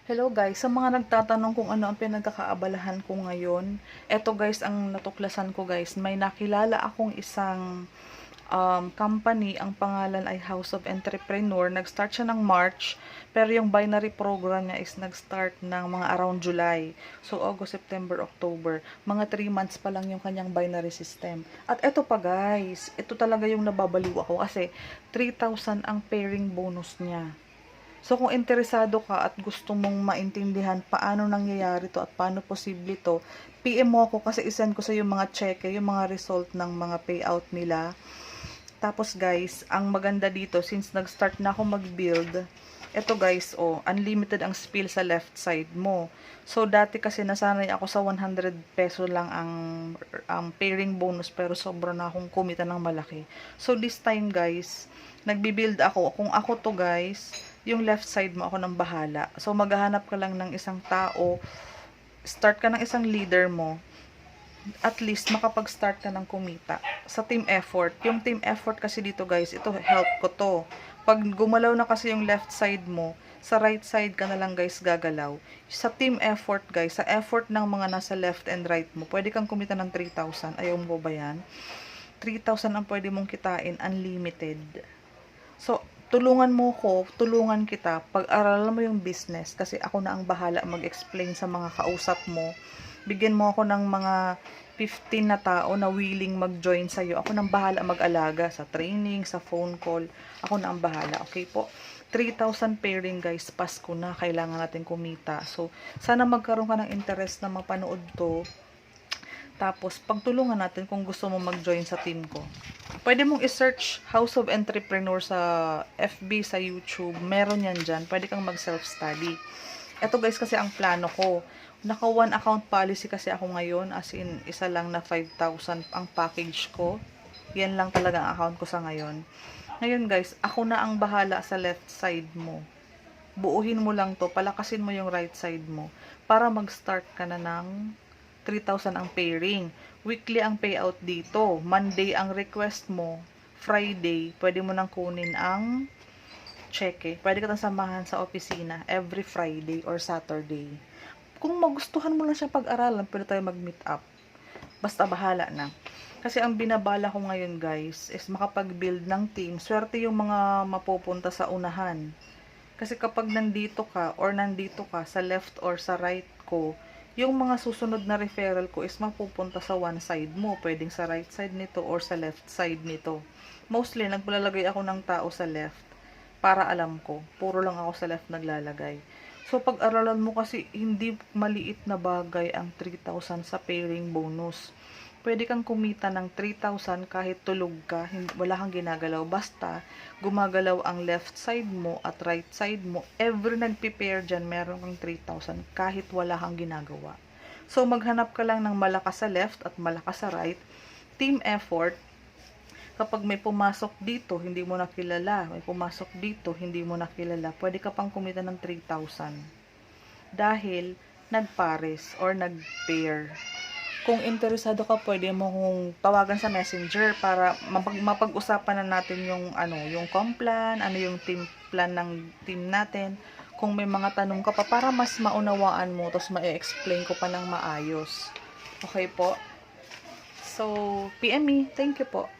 Hello guys, sa mga nagtatanong kung ano ang pinagkakaabalahan ko ngayon, eto guys ang natuklasan ko guys, may nakilala akong isang company, ang pangalan ay House of Entrepreneur. Nag-start siya ng March, pero yung binary program niya is nag-start ng mga around July. So August, September, October, mga 3 months pa lang yung kanyang binary system. At eto pa guys, ito talaga yung nababaliw ako kasi 3,000 ang pairing bonus niya. So, kung interesado ka at gusto mong maintindihan paano nangyayari to at paano posible to, PM mo ako kasi isend ko sa yung mga check, yung mga result ng mga payout nila. Tapos guys, ang maganda dito, since nag-start na ako mag-build, eto guys, oh, unlimited ang spill sa left side mo. So, dati kasi nasanay ako sa 100 peso lang ang pairing bonus, pero sobra na akong kumita ng malaki. So, this time guys, nagbi-build ako. Kung ako to guys, yung left side mo, ako nang bahala. So, maghahanap ka lang ng isang tao, start ka ng isang leader mo, at least makapag-start ka ng kumita sa team effort. Yung team effort kasi dito guys, ito help ko to. Pag gumalaw na kasi yung left side mo, sa right side ka na lang guys gagalaw. Sa team effort guys, sa effort ng mga nasa left and right mo, pwede kang kumita ng 3,000. Ayaw mo ba yan? 3,000 ang pwede mong kitain, unlimited. So, tulungan mo ko, tulungan kita, pag-aralan mo yung business kasi ako na ang bahala mag-explain sa mga kausap mo. Bigyan mo ako ng mga 15 na tao na willing mag-join sa'yo. Ako nang bahala mag-alaga sa training, sa phone call. Ako na ang bahala. Okay po? 3,000 pairing guys, Pasko na, kailangan natin kumita. So, sana magkaroon ka ng interest na mapanood to. Tapos, pagtulungan natin kung gusto mo mag-join sa team ko. Pwede mong i-search House of Entrepreneur sa FB, sa YouTube. Meron yan dyan. Pwede kang mag-self-study. Ito guys kasi ang plano ko. Naka one account policy kasi ako ngayon. As in, isa lang na 5,000 ang package ko. Yan lang talaga ang account ko sa ngayon. Ngayon guys, ako na ang bahala sa left side mo. Buuhin mo lang to. Palakasin mo yung right side mo. Para mag-start ka na ng 3,000 ang pairing. Weekly ang payout dito. Monday ang request mo. Friday, pwede mo nang kunin ang cheque. Pwede ka nang samahan sa opisina every Friday or Saturday. Kung magustuhan mo lang siya pag-aralan, pwede tayo mag-meet up. Basta bahala na. Kasi ang binabala ko ngayon guys is makapag-build ng team. Swerte yung mga mapupunta sa unahan. Kasi kapag nandito ka or nandito ka sa left or sa right ko, yung mga susunod na referral ko is mapupunta sa one side mo. Pwedeng sa right side nito or sa left side nito. Mostly, naglalagay ako ng tao sa left para alam ko. Puro lang ako sa left naglalagay. So, pag-aralan mo kasi hindi maliit na bagay ang 3,000 sa pairing bonus. Pwede kang kumita ng 3,000 kahit tulog ka, wala kang ginagalaw. Basta, gumagalaw ang left side mo at right side mo. Every nagpe-pair dyan, meron kang 3,000 kahit wala kang ginagawa. So, maghanap ka lang ng malakas sa left at malakas sa right. Team effort. Kapag may pumasok dito, hindi mo nakilala. May pumasok dito, hindi mo nakilala. Pwede ka pang kumita ng 3,000. Dahil, nagpares or nag-pair. Kung interesado ka, pwede mo kong tawagan sa Messenger para mapag-usapan na natin yung yung complan, yung team plan ng team natin. Kung may mga tanong ka pa para mas maunawaan mo, tapos ma-explain ko pa ng maayos. Okay po? So, PM me. Thank you po.